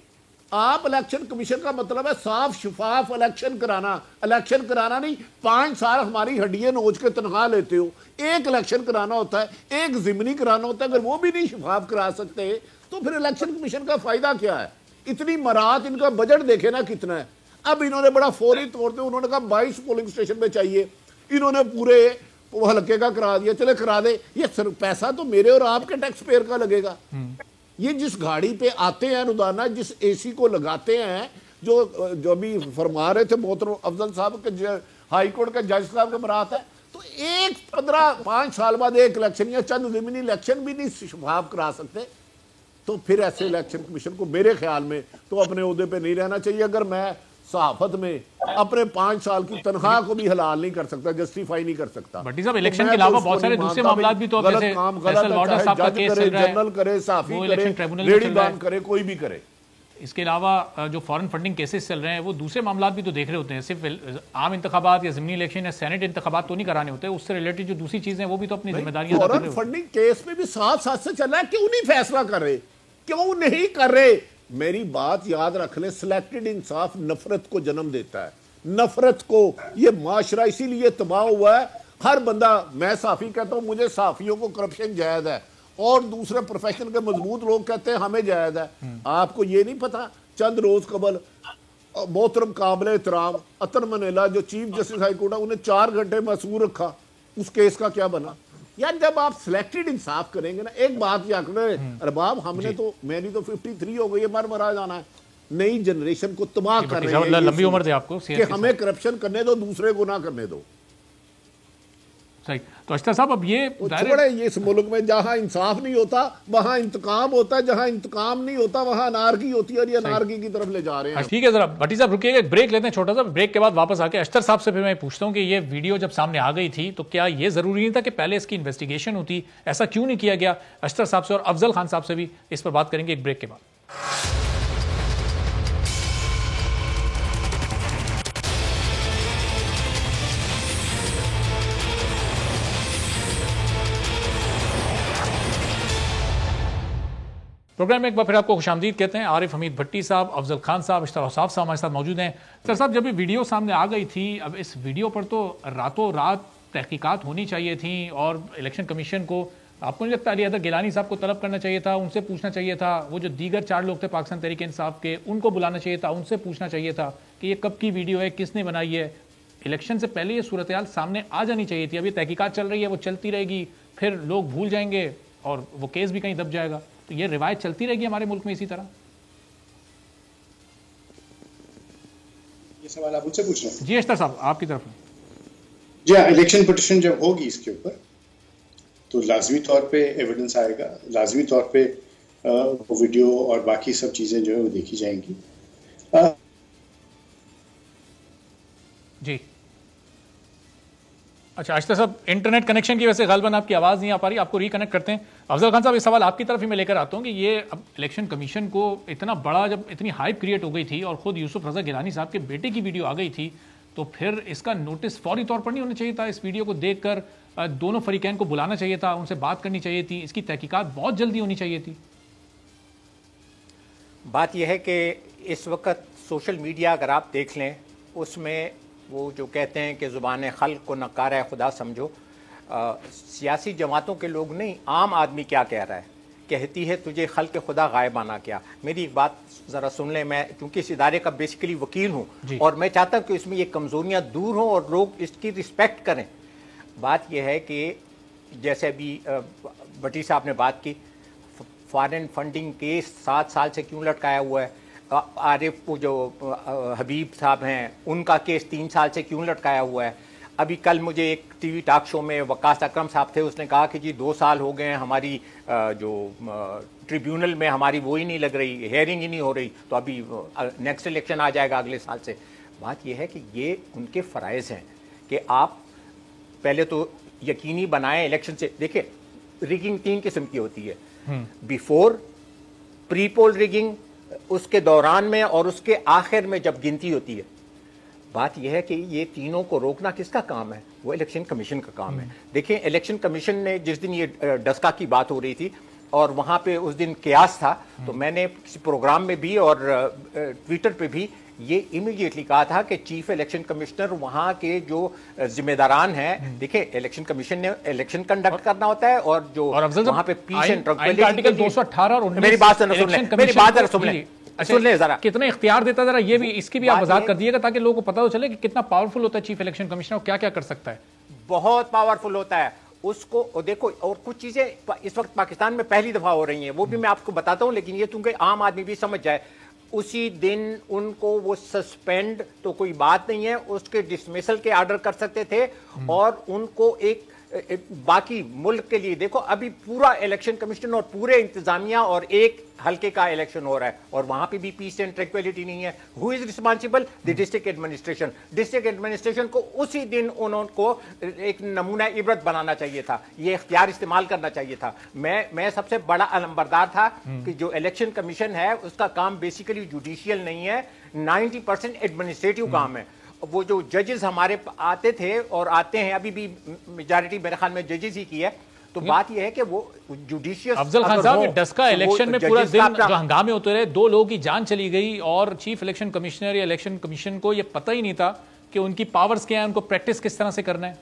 آپ الیکشن کمیشن کا مطلب ہے صاف شفاف الیکشن کرانا. الیکشن کرانا نہیں 5 سال ہماری ہڈیاں نوچ کے تنخواہ لیتے ہو. ایک الیکشن کرانا ہوتا ہے، ایک ضمنی کرانا ہوتا ہے. اگر وہ بھی نہیں شفاف کرا سکتے تو پھر الیکشن کمیشن کا فائدہ کیا ہے؟ اتنی مرات، ان کا بجٹ دیکھے نا کتنا ہے. اب انہوں نے بڑا فوری طور پہ انہوں نے کہا 22 پولنگ اسٹیشن میں چاہیے، انہوں نے پورے حلقے کا کرا دیا. چلے کرا دے، یہ پیسہ تو میرے اور آپ کے ٹیکس پیئر کا لگے گا. یہ جس گاڑی پہ آتے ہیں روزانہ، جس اے سی کو لگاتے ہیں، جو بھی فرما رہے تھے محترم افضل صاحب کے، ہائی کورٹ کے جج صاحب کے برات ہے، تو 5 سال بعد ایک الیکشن یا چند ضمنی الیکشن بھی نہیں شفاف کرا سکتے. تو پھر ایسے الیکشن کمیشن کو میرے خیال میں تو اپنے عہدے پہ نہیں رہنا چاہیے. اگر میں صحافت میں اپنے 5 سال کی تنخواہ کو بھی حلال نہیں کر سکتا، جسٹیفائی نہیں کر سکتا. بھٹی صاحب، الیکشن کے علاوہ بہت سارے دوسرے معاملات بھی تو غلط کام غلط ہے، چاہے جج کرے، جنرل کرے، صحافی کرے، ریڈی بان کرے، کوئی بھی کرے. اس کے علاوہ جو فارن فنڈنگ کیسز چل رہے ہیں، وہ دوسرے معاملات بھی تو دیکھ رہے ہوتے ہیں. صرف عام انتخابات یا ضمنی الیکشن یا سینٹ انتخابات تو نہیں کرانے ہوتے، اس سے ریلیٹڈ جو دوسری چیزیں ہیں وہ بھی تو اپنی ذمہ داریاں ادا کر رہے ہیں. فارن فنڈنگ کیس میں بھی ساتھ سے چل رہا ہے. کیوں نہیں فیصلہ کر رہے؟ کیوں نہیں کر رہے؟ میری بات یاد رکھ لیں، سلیکٹڈ انصاف نفرت کو جنم دیتا ہے. نفرت کو یہ معاشرہ اسی لیے تباہ ہوا ہے. ہر بندہ، میں صحافی کہتا ہوں مجھے صحافیوں کو کرپشن جائز ہے، اور دوسرے پروفیشن کے مضبوط لوگ کہتے ہیں ہمیں جائز ہے. آپ کو یہ نہیں پتا چند روز قبل محترم قابل احترام عطر منیلا جو چیف جسٹس ہائی کورٹ ہے، انہیں 4 گھنٹے مسئول رکھا. اس کیس کا کیا بنا؟ یار جب آپ سلیکٹڈ انصاف کریں گے نا، ایک بات یاد رکھیں ارباب، ہم نے تو، میری تو 53 ہو گئی ہے، مرا جانا ہے. نئی جنریشن کو تباہ کر رہے ہیں، لمبی عمر دے آپ کو کہ ہمیں کرپشن کرنے دو، دوسرے کو نہ کرنے دو. صحیح. تو اشتر صاحب، اب یہ چھوڑے، یہ اس ملک میں جہاں انصاف نہیں ہوتا وہاں انتقام ہوتا ہے، جہاں انتقام نہیں ہوتا وہاں انارکی ہوتی ہے، اور یہ انارکی کی طرف لے جا رہے ہیں. ٹھیک ہے، ذرا بھٹی صاحب رکیے گا، ایک بریک لیتے ہیں چھوٹا سا. بریک کے بعد واپس آ کے اشتر صاحب سے پھر میں پوچھتا ہوں کہ یہ ویڈیو جب سامنے آ گئی تھی تو کیا یہ ضروری نہیں تھا کہ پہلے اس کی انویسٹیگیشن ہوتی؟ ایسا کیوں نہیں کیا گیا؟ اشتر صاحب سے اور افضل خان صاحب سے بھی اس پر بات کریں گے ایک بریک کے بعد. پروگرام میں ایک بار پھر آپ کو خوش آمدید کہتے ہیں. عارف حمید بھٹی صاحب، افضل خان صاحب، اشتر اوصاف صاحب ہمارے ساتھ موجود ہیں. سر صاحب، جب یہ ویڈیو سامنے آ گئی تھی، اب اس ویڈیو پر تو راتوں رات تحقیقات ہونی چاہیے تھیں اور الیکشن کمیشن کو آپ کو نہیں لگتا علی حیدر گیلانی صاحب کو طلب کرنا چاہیے تھا, ان سے پوچھنا چاہیے تھا, وہ جو دیگر 4 لوگ تھے پاکستان تحریک انصاف کے ان کو بلانا چاہیے تھا, ان سے پوچھنا چاہیے تھا کہ یہ کب کی ویڈیو ہے, کس نے بنائی ہے؟ الیکشن سے پہلے یہ صورتحال سامنے آ جانی چاہیے تھی. اب یہ تحقیقات چل رہی ہے, وہ چلتی رہے گی, پھر لوگ بھول جائیں گے اور وہ کیس بھی کہیں دب جائے گا. تو یہ روایت چلتی رہے گی ہمارے ملک میں اسی طرح. یہ سوال آپ مجھ سے پوچھ رہے ہیں؟ جی اشتر صاحب آپ کی طرف. جی ہاں, الیکشن پٹیشن جب ہوگی اس کے اوپر تو لازمی طور پہ ایویڈنس آئے گا, لازمی طور پہ وہ ویڈیو اور باقی سب چیزیں جو ہے وہ دیکھی جائیں گی. جی اچھا اشتر صاحب, انٹرنیٹ کنیکشن کی وجہ سے غالباً آپ کی آواز نہیں آ پا رہی, آپ کو ریکنیکٹ کرتے ہیں. افضل خان صاحب یہ سوال آپ کی طرف ہی میں لے کر آتا ہوں کہ یہ اب الیکشن کمیشن کو اتنا بڑا, جب اتنی ہائپ کریٹ ہو گئی تھی اور خود یوسف رضا گیلانی صاحب کے بیٹے کی ویڈیو آ گئی تھی, تو پھر اس کا نوٹس فوری طور پر نہیں ہونا چاہیے تھا؟ اس ویڈیو کو دیکھ کر دونوں فریقین کو بلانا چاہیے تھا, ان سے بات کرنی چاہیے تھی, اس کی تحقیقات بہت جلدی ہونی چاہیے تھی. بات یہ ہے کہ اس وقت سوشل میڈیا اگر آپ دیکھ لیں, اس میں وہ جو کہتے ہیں کہ زبان خلق کو نکارہ خدا سمجھو, سیاسی جماعتوں کے لوگ نہیں, عام آدمی کیا کہہ رہا ہے, کہتی ہے تجھے خلق خدا غائبانہ کیا. میری ایک بات ذرا سن لیں, میں کیونکہ اس ادارے کا بیسیکلی وکیل ہوں اور میں چاہتا ہوں کہ اس میں یہ کمزوریاں دور ہوں اور لوگ اس کی رسپیکٹ کریں. بات یہ ہے کہ جیسے ابھی بٹی صاحب نے بات کی, فارن فنڈنگ کیس 7 سال سے کیوں لٹکایا ہوا ہے, عارف جو حبیب صاحب ہیں ان کا کیس 3 سال سے کیوں لٹکایا ہوا ہے. ابھی کل مجھے ایک ٹی وی ٹاک شو میں وقاص اکرم صاحب تھے, اس نے کہا کہ جی 2 سال ہو گئے ہیں ہماری جو ٹریبیونل میں ہماری وہی نہیں لگ رہی, ہیئرنگ ہی نہیں ہو رہی, تو ابھی نیکسٹ الیکشن آ جائے گا اگلے سال سے. بات یہ ہے کہ یہ ان کے فرائض ہیں کہ آپ پہلے تو یقینی بنائیں الیکشن سے. دیکھیں ریگنگ 3 قسم کی ہوتی ہے, بیفور, پری پول ریگنگ, اس کے دوران میں اور اس کے آخر میں جب گنتی ہوتی ہے. بات یہ ہے کہ یہ تینوں کو روکنا کس کا کام ہے؟ وہ الیکشن کمیشن کا کام ہے. دیکھیں الیکشن کمیشن نے جس دن یہ ڈسکا کی بات ہو رہی تھی اور وہاں پہ اس دن قیاس تھا, تو میں نے کسی پروگرام میں بھی اور ٹویٹر پہ بھی یہ امیڈیٹلی کہا تھا کہ چیف الیکشن کمشنر وہاں کے جو ذمہ داران ہیں, دیکھیں الیکشن کمیشن نے الیکشن کنڈکٹ کرنا ہوتا ہے اور جو وہاں پہ پیس اینڈ آرٹیکل 218 اور 19 میری بات سن لیں, سن لیں ذرا, کتنے اختیار دیتا ہے, ذرا یہ بھی اس کی بھی آپ وضاحت کر دیجیے گا تاکہ لوگوں کو پتہ ہو چلے کہ کتنا پاورفل ہوتا ہے چیف الیکشن کمشنر اور کیا کیا کر سکتا ہے. بہت پاورفل ہوتا ہے اس کو دیکھو. اور کچھ چیزیں اس وقت پاکستان میں پہلی دفعہ ہو رہی ہیں, وہ بھی میں آپ کو بتاتا ہوں, لیکن یہ چونکہ عام آدمی بھی سمجھ جائے. اسی دن ان کو وہ سسپینڈ تو کوئی بات نہیں ہے, اس کے ڈسمسل کے آرڈر کر سکتے تھے اور ان کو ایک باقی ملک کے لیے دیکھو ابھی پورا الیکشن کمیشن اور پورے انتظامیہ اور ایک حلقے کا الیکشن ہو رہا ہے اور وہاں پہ بھی پیس اینڈ ٹرینکویلٹی نہیں ہے. Who is responsible? The district administration. District administration کو اسی دن انہوں کو ایک نمونہ عبرت بنانا چاہیے تھا, یہ اختیار استعمال کرنا چاہیے تھا. میں سب سے بڑا علمبردار تھا کہ جو الیکشن کمیشن ہے اس کا کام بیسیکلی جوڈیشیل نہیں ہے, 90% ایڈمنسٹریٹو کام ہے. وہ جو ججز ہمارے آتے تھے اور آتے ہیں, ابھی بھی میجارٹی میرے خیال میں ججز ہی کی ہے, تو بات یہ ہے کہ وہ جوڈیشیس. افضل خان صاحب ڈسکا الیکشن میں پورا دن جو ہنگامے ہوتے رہے, 2 لوگوں کی جان چلی گئی اور چیف الیکشن کمشنر یا الیکشن کمیشن کو یہ پتہ ہی نہیں تھا کہ ان کی پاورز کیا ہیں, ان کو پریکٹس کس طرح سے کرنا ہے.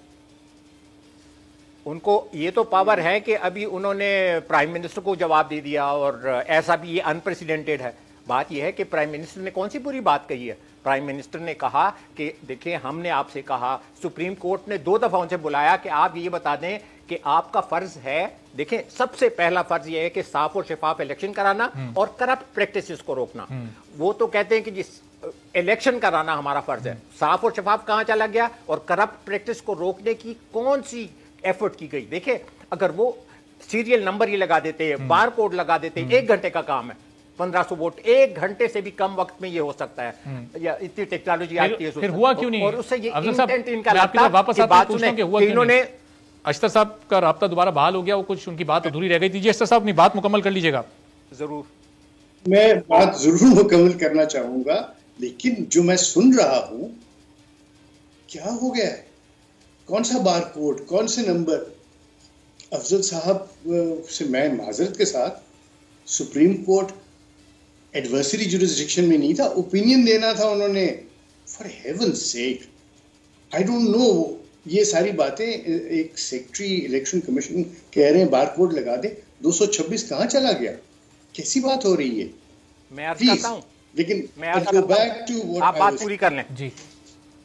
ان کو یہ تو پاور ہے کہ ابھی انہوں نے پرائم منسٹر کو جواب دے دیا اور ایسا بھی یہ انپریسیڈنٹڈ ہے. بات یہ ہے کہ پرائم منسٹر نے کون سی بری بات کہی ہے؟ پرائم منسٹر نے کہا کہ دیکھیں ہم نے آپ سے کہا, سپریم کورٹ نے 2 دفعہ ان سے بلایا کہ آپ یہ بتا دیں کہ آپ کا فرض ہے. دیکھیں سب سے پہلا فرض یہ ہے کہ صاف اور شفاف الیکشن کرانا اور کرپٹ پریکٹسز کو روکنا. وہ تو کہتے ہیں کہ جس الیکشن کرانا ہمارا فرض ہے, صاف اور شفاف کہاں چلا گیا اور کرپٹ پریکٹس کو روکنے کی کون سی ایفرٹ کی گئی؟ دیکھیں اگر وہ سیریل نمبر ہی لگا دیتے, بار کوڈ لگا دیتے, 1 گھنٹے کا کام ہے, 1500 ووٹ 1 گھنٹے سے بھی کم وقت میں یہ ہو سکتا ہے, یا اتنی ٹیکنالوجی آتی ہے. پھر ہوا کیوں نہیں؟ اور اس سے یہ انٹینٹ ان کا واپس انہوں نے اشتر صاحب کا رابطہ دوبارہ بحال ہو گیا, وہ کچھ ان کی بات ادھوری رہ گئی تھی. جی اشتر صاحب اپنی بات مکمل کر لیجیے گا. ضرور, میں بات ضرور مکمل کرنا چاہوں گا, لیکن جو میں سن رہا ہوں کیا ہو گیا ہے, کون سا بار کوڈ, کون سے نمبر. افضل صاحب سے میں معذرت کے ساتھ, سپریم کورٹ ایڈورسری جورسڈکشن میں نہیں تھا, اوپینین دینا تھا انہوں نے. For heaven's sake, I don't know یہ ساری باتیں ایک سیکٹری الیکشن کمیشن کہہ رہے ہیں بار کوڈ لگا دے, 226 کہاں چلا گیا, کیسی بات ہو رہی ہے؟ میں عرض کرتا ہوں, لیکن آپ بات پوری کر لیں. جی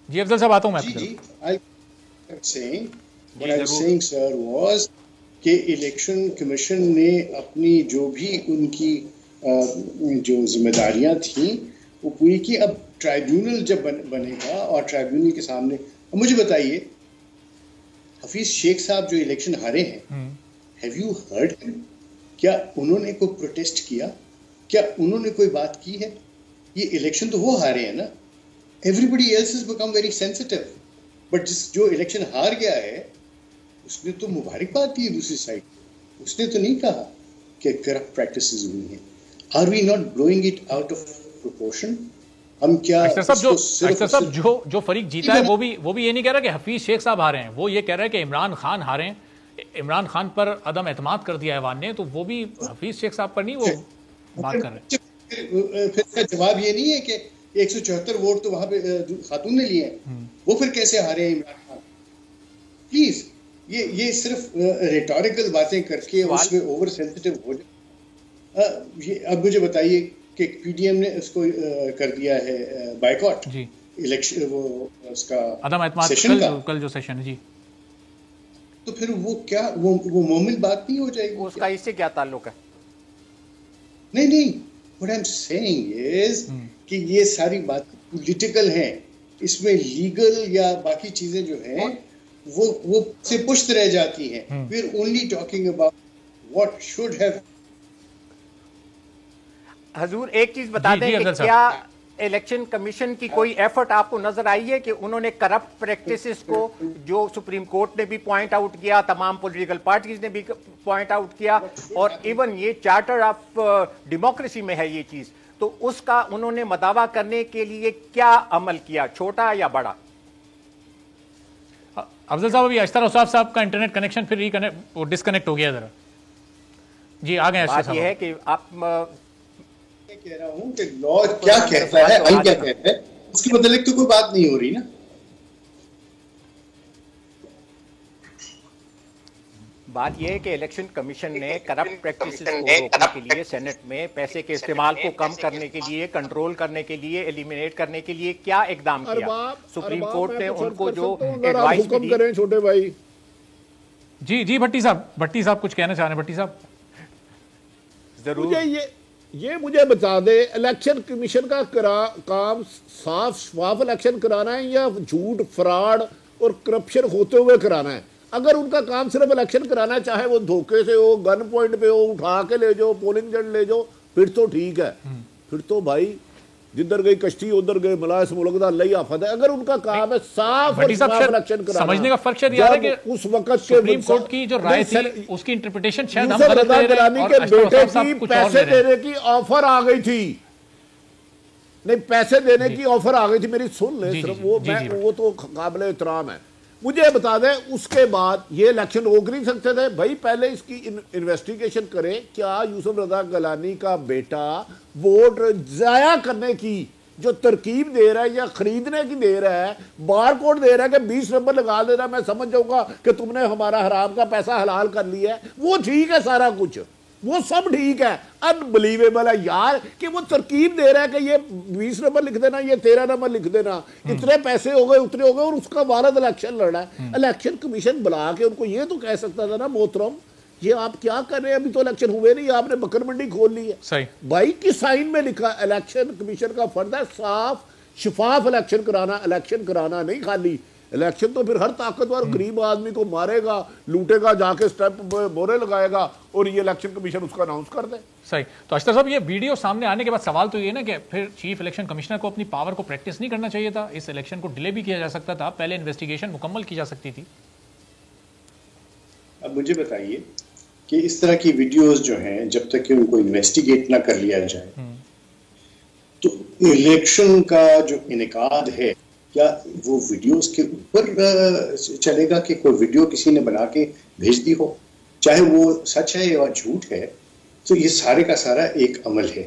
جی افضل صاحب آتا ہوں میں. جی what I was saying sir was کہ الیکشن کمیشن نے اپنی جو بھی ان کی جو ذمہ داریاں تھیں وہ پوری کی. اب ٹرائیبیونل جب بنے گا اور ٹرائیبیونل کے سامنے, مجھے بتائیے حفیظ شیخ صاحب جو الیکشن ہارے ہیں, ہیو یو ہرڈ کیا انہوں نے کوئی پروٹیسٹ کیا؟ کیا انہوں نے کوئی بات کی ہے؟ یہ الیکشن تو وہ ہارے ہیں نا. Every else has become very sensitive, but جو الیکشن ہار گیا ہے اس نے تو مبارکباد دی دوسری سائڈ, اس نے تو نہیں کہا کہ کرپٹ پریکٹسز ہوئی ہیں. Are we not blowing it out of proportion? ہم کیا صاحب جو فریق جیتا ہے وہ بھی یہ نہیں کہہ رہا کہ حفیظ شیخ صاحب ہارے ہیں, وہ یہ کہہ رہا ہے کہ عمران خان ہارے ہیں, عمران خان پر عدم اعتماد کر دیا ایوان نے, تو وہ بھی حفیظ شیخ صاحب پر نہیں وہ بات کر رہے ہیں. پھر جواب یہ نہیں ہے کہ 174 ووٹ تو وہاں پہ خاتون نے لیے ہیں, وہ پھر کیسے ہارے ہیں عمران خان؟ پلیز یہ صرف ریٹوریکل باتیں کر کے اس میں اوور سینسٹیو ہو جائے. اب مجھے بتائیے کہ پی ڈی ایم نے اس کو کر دیا ہے بائیکاٹ الیکشن, وہ اس کا عدم اعتماد کل جو سیشن ہے, جی تو پھر وہ کیا وہ مومن بات نہیں ہو جائے گی؟ اس کا اس سے کیا تعلق ہے؟ نہیں what I'm saying is کہ یہ ساری بات پولیٹیکل ہیں, اس میں لیگل یا باقی چیزیں جو ہیں وہ سے پشت رہ جاتی ہیں. we're only talking about what should have. حضور ایک چیز بتا دیں کہ کیا الیکشن کمیشن کی کوئی ایفرٹ آپ کو نظر آئی ہے کہ انہوں نے کرپٹ پریکٹسز کو, جو سپریم کورٹ نے بھی پوائنٹ آؤٹ کیا, تمام پولیٹیکل پارٹیز نے بھی پوائنٹ آؤٹ کیا, اور ایون یہ چارٹر آف ڈیموکریسی میں ہے یہ چیز, تو اس کا انہوں نے مداوا کرنے کے لیے کیا عمل کیا, چھوٹا یا بڑا؟ افضل صاحب, ابھی اشتر اوصاف صاحب کا انٹرنیٹ کنیکشن پھر ڈسکنیکٹ ہو گیا ذرا. جی آگے. بات یہ ہے کہ آپ کہہ رہا ہوں کہ لا کیا کہتا ہے, آئین کیا کہتا ہے, اس کے متعلق تو کوئی بات نہیں ہو رہی نا. بات یہ ہے کہ الیکشن کمیشن نے کرپٹ پریکٹسز کو روکنے کے لیے, سینٹ میں پیسے کے استعمال کو کم کرنے کے لیے, کنٹرول کرنے کے لیے, ایلیمینیٹ کرنے کے لیے کیا اقدام کیا؟ سپریم کورٹ نے ان کو جو ایڈوائس حکم کریں چھوٹے بھائی. جی بھٹی صاحب کچھ کہنا چاہ رہے ہیں. بھٹی صاحب ضرور. یہ مجھے بتا دے, الیکشن کمیشن کا کام صاف شفاف الیکشن کرانا ہے یا جھوٹ, فراڈ اور کرپشن ہوتے ہوئے کرانا ہے؟ اگر ان کا کام صرف الیکشن کرانا, چاہے وہ دھوکے سے ہو, گن پوائنٹ پہ ہو, اٹھا کے لے جاؤ, پولنگ ایجنٹ لے جاؤ, پھر تو ٹھیک ہے. پھر تو بھائی جدھر گئی کشتی ادھر گئے ملاس ملک دا اللہ آفت ہے. اگر ان کا کام ہے صاف اور شفاف الیکشن کرانا, سمجھنے کا فرق شاید یہ ہے کہ اس وقت سپریم کورٹ کی جو رائے تھی اس کی انٹرپریٹیشن شاید ہم غلط رضا گیلانی کے بیٹے کی پیسے دینے کی آفر آ گئی تھی, نہیں پیسے دینے کی آفر آ گئی تھی, میری سن لیں صرف, وہ تو قابل احترام ہے. مجھے بتا دیں اس کے بعد یہ الیکشن روک نہیں سکتے تھے بھائی؟ پہلے اس کی انویسٹیگیشن کریں, کیا یوسف رضا گیلانی کا بیٹا ووٹ ضائع کرنے کی جو ترکیب دے رہا ہے یا خریدنے کی دے رہا ہے, بار کوڈ دے رہا ہے کہ 20 نمبر لگا دینا, میں سمجھ جاؤں گا کہ تم نے ہمارا حرام کا پیسہ حلال کر لیا ہے, وہ ٹھیک ہے, سارا کچھ وہ سب ٹھیک ہے. انبلیویبل ہے یار کہ وہ ترکیب دے رہا ہے کہ یہ 20 نمبر لکھ دینا, یہ 13 نمبر لکھ دینا, اتنے پیسے ہو گئے اتنے ہو گئے, اور اس کا والد الیکشن لڑا ہے. الیکشن کمیشن بلا کے ان کو یہ تو کہہ سکتا تھا نا, محترم یہ آپ کیا کر رہے ہیں, ابھی تو الیکشن ہوئے نہیں, آپ نے بکر منڈی کھول لی ہے. صحیح بھائی کی سائن میں لکھا الیکشن کمیشن کا فرض ہے صاف شفاف الیکشن کرانا, الیکشن کرانا نہیں خالی. الیکشن تو پھر ہر طاقتور غریب آدمی کو مارے گا, لوٹے گا, جا کے سٹیپ بورے لگائے گا, اور یہ الیکشن کمیشن اس کا اناؤنس کر دے. صحیح. تو اشتر صاحب یہ ویڈیو سامنے آنے کے بعد سوال تو یہ نا کہ پھر چیف الیکشن کمشنر کو اپنی پاور کو پریکٹس نہیں کرنا چاہیے تھا, اس الیکشن کو ڈیلے بھی کیا جا سکتا تھا, پہلے انویسٹیگیشن مکمل کی جا سکتی تھی. اب مجھے بتائیے کہ اس طرح کی ویڈیوز جو ہیں جب تک کہ ان کو انویسٹیگیٹ نہ کر لیا جائے تو الیکشن کا جو انعقاد ہے کیا وہ ویڈیوز کے اوپر چلے گا کہ کوئی ویڈیو کسی نے بنا کے بھیج دی ہو, چاہے وہ سچ ہے یا جھوٹ ہے, تو یہ سارے کا سارا ایک عمل ہے.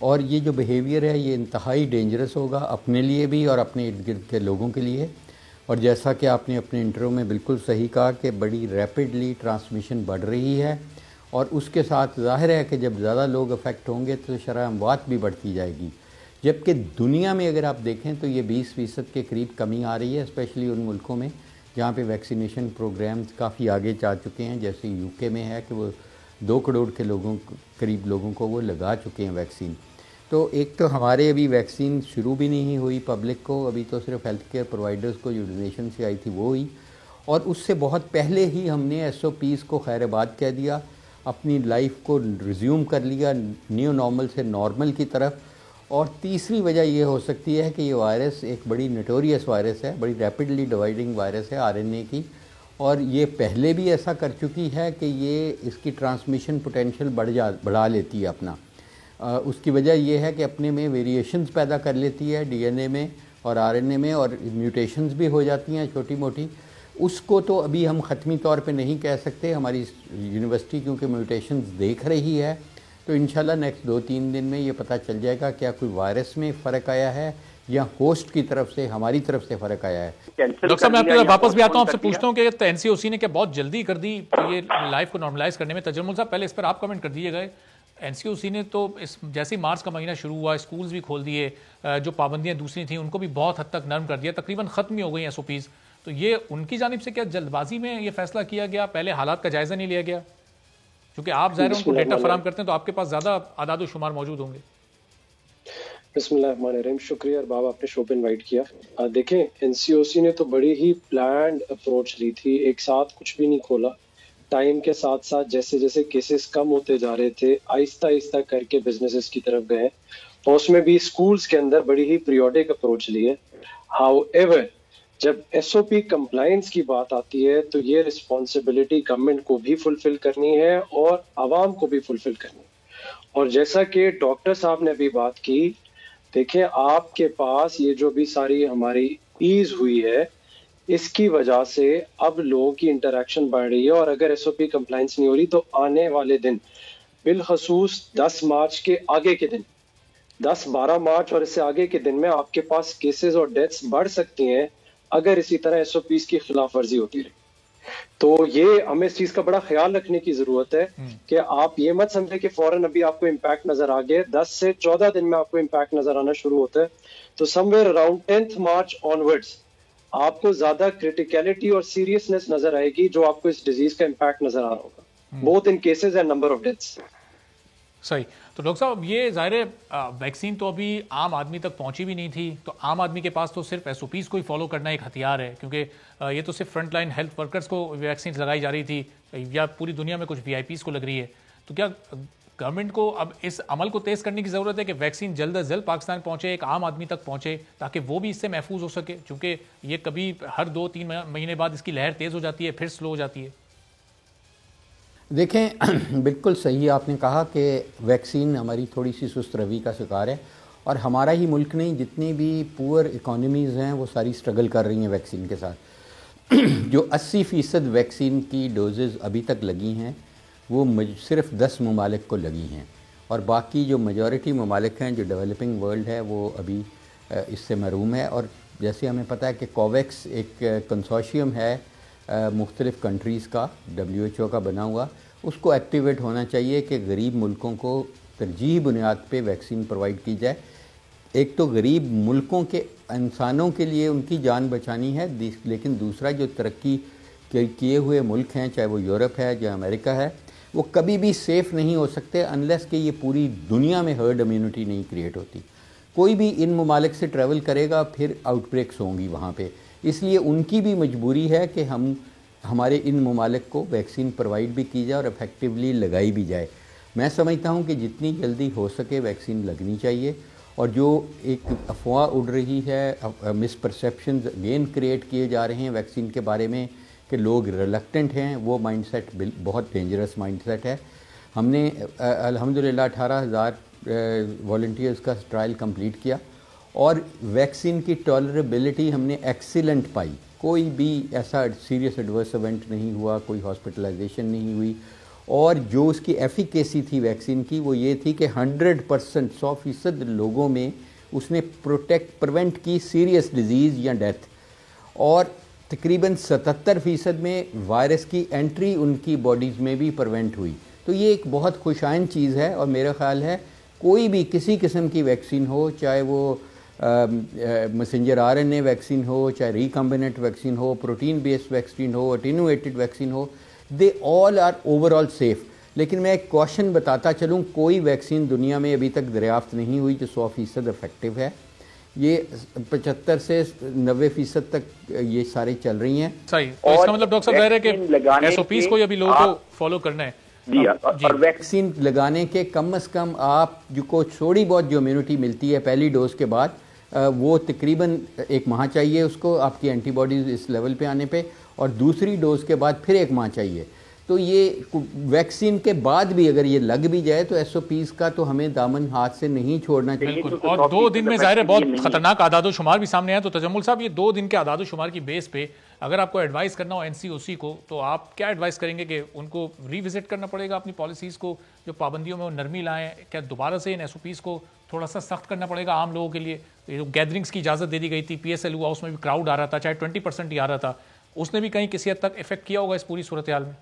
اور یہ جو بیہیویئر ہے یہ انتہائی ڈینجرس ہوگا اپنے لیے بھی اور اپنے ارد گرد کے لوگوں کے لیے. اور جیسا کہ آپ نے اپنے انٹرو میں بالکل صحیح کہا کہ بڑی ریپڈلی ٹرانسمیشن بڑھ رہی ہے، اور اس کے ساتھ ظاہر ہے کہ جب زیادہ لوگ افیکٹ ہوں گے تو شرح اموات بھی بڑھتی جائے گی. جبکہ دنیا میں اگر آپ دیکھیں تو یہ 20% کے قریب کمی آ رہی ہے، اسپیشلی ان ملکوں میں جہاں پہ ویکسینیشن پروگرامز کافی آگے جا چکے ہیں، جیسے یو کے میں ہے کہ وہ 2 کروڑ کے قریب لوگوں کو وہ لگا چکے ہیں ویکسین. تو ایک تو ہمارے ابھی ویکسین شروع بھی نہیں ہوئی پبلک کو، ابھی تو صرف ہیلتھ کیئر پرووائڈرز کو جو ڈونیشن سے آئی تھی وہ ہوئی، اور اس سے بہت پہلے ہی ہم نے SOPs کو خیر آباد کہہ دیا، اپنی لائف کو ریزیوم کر لیا نیو نارمل سے نارمل کی طرف. اور تیسری وجہ یہ ہو سکتی ہے کہ یہ وائرس ایک بڑی نوٹوریس وائرس ہے، بڑی ریپڈلی ڈیوائڈنگ وائرس ہے RNA کی، اور یہ پہلے بھی ایسا کر چکی ہے کہ یہ اس کی ٹرانسمیشن پوٹینشیل بڑھا لیتی ہے اپنا. اس کی وجہ یہ ہے کہ اپنے میں ویریشنز پیدا کر لیتی ہے DNA میں اور RNA میں، اور میوٹیشنز بھی ہو جاتی ہیں چھوٹی موٹی. اس کو تو ابھی ہم ختمی طور پہ نہیں کہہ سکتے، ہماری یونیورسٹی کیونکہ میوٹیشنز دیکھ رہی ہے، تو انشاءاللہ نیکسٹ 2-3 دن میں یہ پتہ چل جائے گا کیا کوئی وائرس میں فرق آیا ہے یا ہوسٹ کی طرف سے ہماری طرف سے فرق آیا ہے. ڈاکٹر صاحب میں آپ کے واپس بھی آتا ہوں، آپ سے پوچھتا ہوں کہ NCOC نے کیا بہت جلدی کر دی یہ لائف کو نارملائز کرنے میں؟ تجمل صاحب پہلے اس پر آپ کمنٹ کر دیجیے گا. NCOC نے تو جیسے ہی مارچ کا مہینہ شروع ہوا اسکولز بھی کھول دیے، جو پابندیاں دوسری تھیں ان کو بھی بہت حد تک نرم کر دیا، تقریباً ختم ہی ہو گئی SOPs. تو یہ ان کی جانب سے کیا جلد بازی میں یہ فیصلہ کیا گیا، پہلے حالات کا جائزہ نہیں لیا گیا؟ کیونکہ آپ ظاہر ان کو ڈیٹا فراہم کرتے ہیں تو آپ کے پاس زیادہ اعداد و شمار موجود ہوں گے. بسم اللہ الرحمن الرحیم. شکریہ ارباب، آپ نے شو پہ انوائٹ کیا. دیکھیں NCOC نے تو بڑی ہی پلانڈ اپروچ لی تھی، ایک ساتھ کچھ بھی نہیں کھولا. ٹائم کے ساتھ ساتھ جیسے جیسے کیسز کم ہوتے جا رہے تھے آہستہ آہستہ کر کے بزنسز کی طرف گئے، اور اس میں بھی اسکولز کے اندر بڑی ہی پیریوڈک اپروچ لی ہے. ہاؤ ایور جب SOP کمپلائنس کی بات آتی ہے تو یہ رسپانسبلٹی گورنمنٹ کو بھی فلفل کرنی ہے اور عوام کو بھی فلفل کرنی ہے. اور جیسا کہ ڈاکٹر صاحب نے ابھی بات کی، دیکھیں آپ کے پاس یہ جو بھی ساری ہماری ایز ہوئی ہے اس کی وجہ سے اب لوگوں کی انٹریکشن بڑھ رہی ہے، اور اگر SOP کمپلائنس نہیں ہو رہی تو آنے والے دن بالخصوص 10 مارچ کے آگے کے دن 10-12 مارچ اور اس سے آگے کے دن میں آپ کے پاس کیسز اور ڈیتھس بڑھ سکتی ہیں اگر اسی طرح SOPs کی خلاف ورزی ہوتی رہی. تو یہ ہمیں اس چیز کا بڑا خیال رکھنے کی ضرورت ہے کہ آپ یہ مت سمجھیں کہ فوراً ابھی آپ کو امپیکٹ نظر آ گئے. 10 سے 14 دن میں آپ کو امپیکٹ نظر آنا شروع ہوتا ہے. تو somewhere around 10th March onwards آپ کو زیادہ کریٹیکلٹی اور سیریسنس نظر آئے گی جو آپ کو اس ڈیزیز کا امپیکٹ نظر آ رہا ہوگا، both in cases and number of deaths. صحیح. تو ڈاکٹر صاحب یہ ظاہر ہے ویکسین تو ابھی عام آدمی تک پہنچی بھی نہیں تھی، تو عام آدمی کے پاس تو صرف SOPs کو ہی فالو کرنا ایک ہتھیار ہے، کیونکہ یہ تو صرف فرنٹ لائن ہیلتھ ورکرز کو ویکسین لگائی جا رہی تھی یا پوری دنیا میں کچھ VIPs کو لگ رہی ہے. تو کیا گورنمنٹ کو اب اس عمل کو تیز کرنے کی ضرورت ہے کہ ویکسین جلد از جلد پاکستان پہنچے، ایک عام آدمی تک پہنچے، تاکہ وہ بھی اس سے محفوظ ہو سکے؟ چونکہ یہ کبھی ہر 2-3 مہینے بعد اس کی لہر تیز ہو جاتی ہے، پھر سلو ہو جاتی ہے. دیکھیں بالکل صحیح آپ نے کہا کہ ویکسین ہماری تھوڑی سی سست روی کا شکار ہے، اور ہمارا ہی ملک نہیں، جتنی بھی پور اکانومیز ہیں وہ ساری سٹرگل کر رہی ہیں ویکسین کے ساتھ. جو 80% ویکسین کی ڈوزز ابھی تک لگی ہیں وہ صرف 10 ممالک کو لگی ہیں، اور باقی جو میجورٹی ممالک ہیں جو ڈیولپنگ ورلڈ ہے وہ ابھی اس سے محروم ہے. اور جیسے ہمیں پتہ ہے کہ کوویکس ایک کنسورشیم ہے مختلف کنٹریز کا، WHO کا بنا ہوا، اس کو ایکٹیویٹ ہونا چاہیے کہ غریب ملکوں کو ترجیحی بنیاد پہ ویکسین پرووائڈ کی جائے. ایک تو غریب ملکوں کے انسانوں کے لیے ان کی جان بچانی ہے، لیکن دوسرا جو ترقی کیے ہوئے ملک ہیں، چاہے وہ یورپ ہے یا امریکہ ہے، وہ کبھی بھی سیف نہیں ہو سکتے انلیس کہ یہ پوری دنیا میں ہرڈ امیونٹی نہیں کریٹ ہوتی. کوئی بھی ان ممالک سے ٹریول کرے گا پھر آؤٹ بریکس ہوں گی وہاں پہ، اس لیے ان کی بھی مجبوری ہے کہ ہمارے ان ممالک کو ویکسین پرووائڈ بھی کی جائے اور افیکٹولی لگائی بھی جائے. میں سمجھتا ہوں کہ جتنی جلدی ہو سکے ویکسین لگنی چاہیے. اور جو ایک افواہ اڑ رہی ہے، مس پرسیپشنز اگین کریٹ کیے جا رہے ہیں ویکسین کے بارے میں کہ لوگ ریلکٹنٹ ہیں، وہ مائنڈ سیٹ بہت ڈینجرس مائنڈ سیٹ ہے. ہم نے الحمدللہ 18,000 والنٹیئرز کا ٹرائل کمپلیٹ کیا، اور ویکسین کی ٹالریبلٹی ہم نے ایکسیلنٹ پائی. کوئی بھی ایسا سیریس ایڈورس ایونٹ نہیں ہوا، کوئی ہاسپٹلائزیشن نہیں ہوئی، اور جو اس کی ایفیکیسی تھی ویکسین کی وہ یہ تھی کہ 100% 100% لوگوں میں اس نے پریونٹ کی سیریس ڈیزیز یا ڈیتھ، اور تقریباً 77% میں وائرس کی انٹری ان کی باڈیز میں بھی پریونٹ ہوئی. تو یہ ایک بہت خوش آئند چیز ہے، اور میرا خیال ہے کوئی بھی کسی قسم کی ویکسین ہو، چاہے وہ میسنجر RNA ویکسین ہو، چاہے ریکمبیننٹ ویکسین ہو، پروٹین بیسڈ ویکسین ہو، اٹینویٹڈ ویکسین ہو، they all are over all safe. لیکن میں ایک کوشچن بتاتا چلوں، کوئی ویکسین دنیا میں ابھی تک دریافت نہیں ہوئی جو 100% افیکٹو ہے. یہ 75 سے 90% تک یہ سارے چل رہی ہیں. صحیح. تو اس کا مطلب ڈاکٹر صاحب ظاہر ہے کہ SOPs کو ابھی لوگوں کو فالو کرنا ہے. اور ویکسین لگانے کے کم از کم آپ جو کو تھوڑی بہت جو امیونٹی ملتی ہے پہلی ڈوز کے بعد، وہ تقریباً 1 ماہ چاہیے اس کو، آپ کی اینٹی باڈیز اس لیول پہ آنے پہ، اور دوسری ڈوز کے بعد پھر 1 ماہ چاہیے. تو یہ ویکسین کے بعد بھی اگر یہ لگ بھی جائے تو SOPs کا تو ہمیں دامن ہاتھ سے نہیں چھوڑنا چاہیے. بالکل. اور 2 دن میں ظاہر ہے بہت خطرناک اعداد و شمار بھی سامنے آئے. تو تجمل صاحب، یہ 2 دن کے اعداد و شمار کی بیس پہ اگر آپ کو ایڈوائز کرنا ہو NCOC کو، تو آپ کیا ایڈوائز کریں گے؟ کہ ان کو ری وزٹ کرنا پڑے گا اپنی پالیسیز کو، جو پابندیوں میں وہ نرمی لائیں؟ کیا دوبارہ سے ان SOPs کو تھوڑا سا سخت کرنا پڑے گا عام لوگوں کے لیے؟ گیدرنگس کی اجازت دے دی گئی تھی، PSLU ہاؤس میں بھی کراؤڈ آ رہا تھا، چاہے 20% ہی آ رہا تھا، اس نے بھی کہیں کسی حد تک افیکٹ کیا ہوگا اس پوری صورتحال میں؟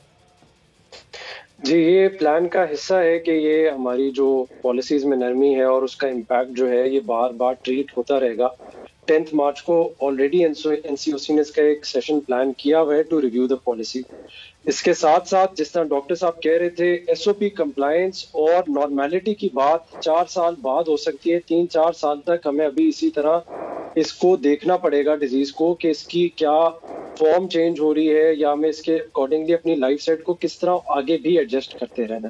جی، یہ پلان کا حصہ ہے کہ یہ ہماری جو پالیسیز میں نرمی ہے اور اس کا امپیکٹ جو ہے یہ بار بار ٹریٹ ہوتا رہے گا. 10 مارچ کو آلریڈی NCOC نے اس کا ایک سیشن پلان کیا ہوا ہے ٹو ریویو دا پالیسی. اس کے ساتھ ساتھ جس طرح ڈاکٹر صاحب کہہ رہے تھے، SOP کمپلائنس اور نارمیلٹی کی بات 4 سال بعد ہو سکتی ہے. 3-4 سال تک ہمیں ابھی اسی طرح اس کو دیکھنا پڑے گا ڈیزیز کو، کہ اس کی کیا فارم چینج ہو رہی ہے، یا ہمیں اس کے اکارڈنگلی اپنی لائف سیٹ کو کس طرح آگے بھی ایڈجسٹ کرتے رہنا.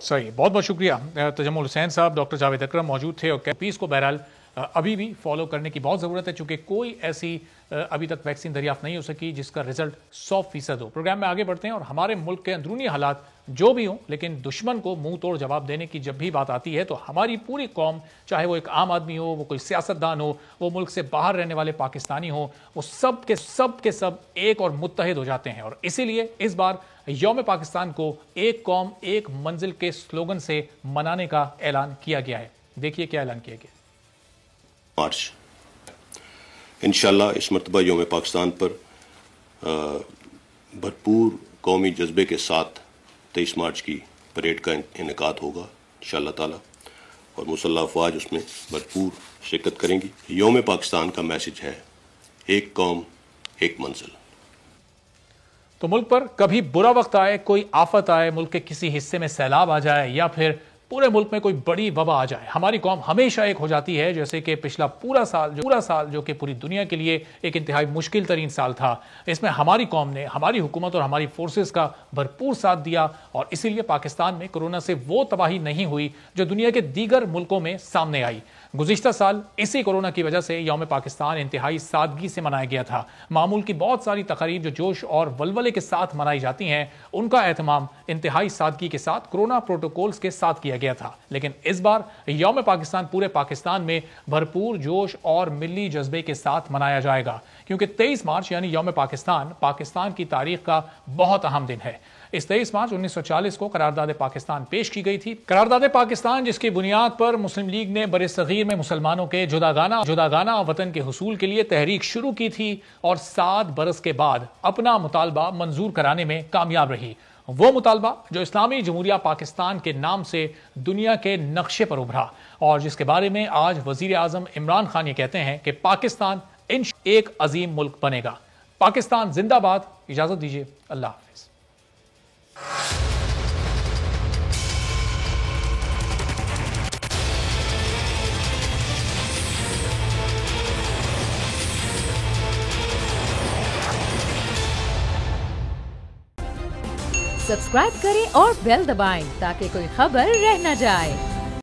صحیح. بہت بہت شکریہ تجمل حسین صاحب. ڈاکٹر جاوید اکرم موجود تھے. اور SOPs کو بہرحال ابھی بھی فالو کرنے کی بہت ضرورت ہے، چونکہ کوئی ایسی ابھی تک ویکسین دریافت نہیں ہو سکی جس کا رزلٹ 100% ہو. پروگرام میں آگے بڑھتے ہیں، اور ہمارے ملک کے اندرونی حالات جو بھی ہوں، لیکن دشمن کو منہ توڑ جواب دینے کی جب بھی بات آتی ہے تو ہماری پوری قوم، چاہے وہ ایک عام آدمی ہو، وہ کوئی سیاستدان ہو، وہ ملک سے باہر رہنے والے پاکستانی ہوں، وہ سب کے سب ایک اور متحد ہو جاتے ہیں. اور اسی لیے اس بار یوم پاکستان کو ایک قوم ایک منزل کے سلوگن سے منانے کا اعلان کیا گیا ہے. دیکھیے کیا اعلان کیا گیا. مارچ انشاءاللہ اس مرتبہ یوم پاکستان پر بھرپور قومی جذبے کے ساتھ 23 مارچ کی پریڈ کا انعقاد ہوگا انشاءاللہ تعالی، اور مسلح افواج اس میں بھرپور شرکت کریں گی. یوم پاکستان کا میسج ہے ایک قوم ایک منزل. تو ملک پر کبھی برا وقت آئے، کوئی آفت آئے، ملک کے کسی حصے میں سیلاب آ جائے، یا پھر پورے ملک میں کوئی بڑی وبا آ جائے، ہماری قوم ہمیشہ ایک ہو جاتی ہے. جیسے کہ پچھلا پورا سال جو کہ پوری دنیا کے لیے ایک انتہائی مشکل ترین سال تھا، اس میں ہماری قوم نے ہماری حکومت اور ہماری فورسز کا بھرپور ساتھ دیا، اور اسی لیے پاکستان میں کورونا سے وہ تباہی نہیں ہوئی جو دنیا کے دیگر ملکوں میں سامنے آئی. گزشتہ سال اسی کورونا کی وجہ سے یوم پاکستان انتہائی سادگی سے منایا گیا تھا. معمول کی بہت ساری تقاریب جو جوش اور ولولے کے ساتھ منائی جاتی ہیں، ان کا اہتمام انتہائی سادگی کے ساتھ کورونا پروٹوکولز کے ساتھ کیا گیا تھا. لیکن اس بار یوم پاکستان پورے پاکستان میں بھرپور جوش اور ملی جذبے کے ساتھ منایا جائے گا، کیونکہ 23 مارچ یعنی یوم پاکستان کی تاریخ کا بہت اہم دن ہے. اس 23 مارچ 1940 کو قرارداد پاکستان پیش کی گئی تھی. قرارداد پاکستان جس کی بنیاد پر مسلم لیگ نے برصغیر میں مسلمانوں کے جداگانہ وطن کے حصول کے لیے تحریک شروع کی تھی، اور 7 برس کے بعد اپنا مطالبہ منظور کرانے میں کامیاب رہی. وہ مطالبہ جو اسلامی جمہوریہ پاکستان کے نام سے دنیا کے نقشے پر ابھرا، اور جس کے بارے میں آج وزیر اعظم عمران خان یہ کہتے ہیں کہ پاکستان ایک عظیم ملک بنے گا. پاکستان زندہ باد. اجازت دیجیے، اللہ حافظ. سبسکرائب کریں اور بیل دبائیں تاکہ کوئی خبر رہ نہ جائے.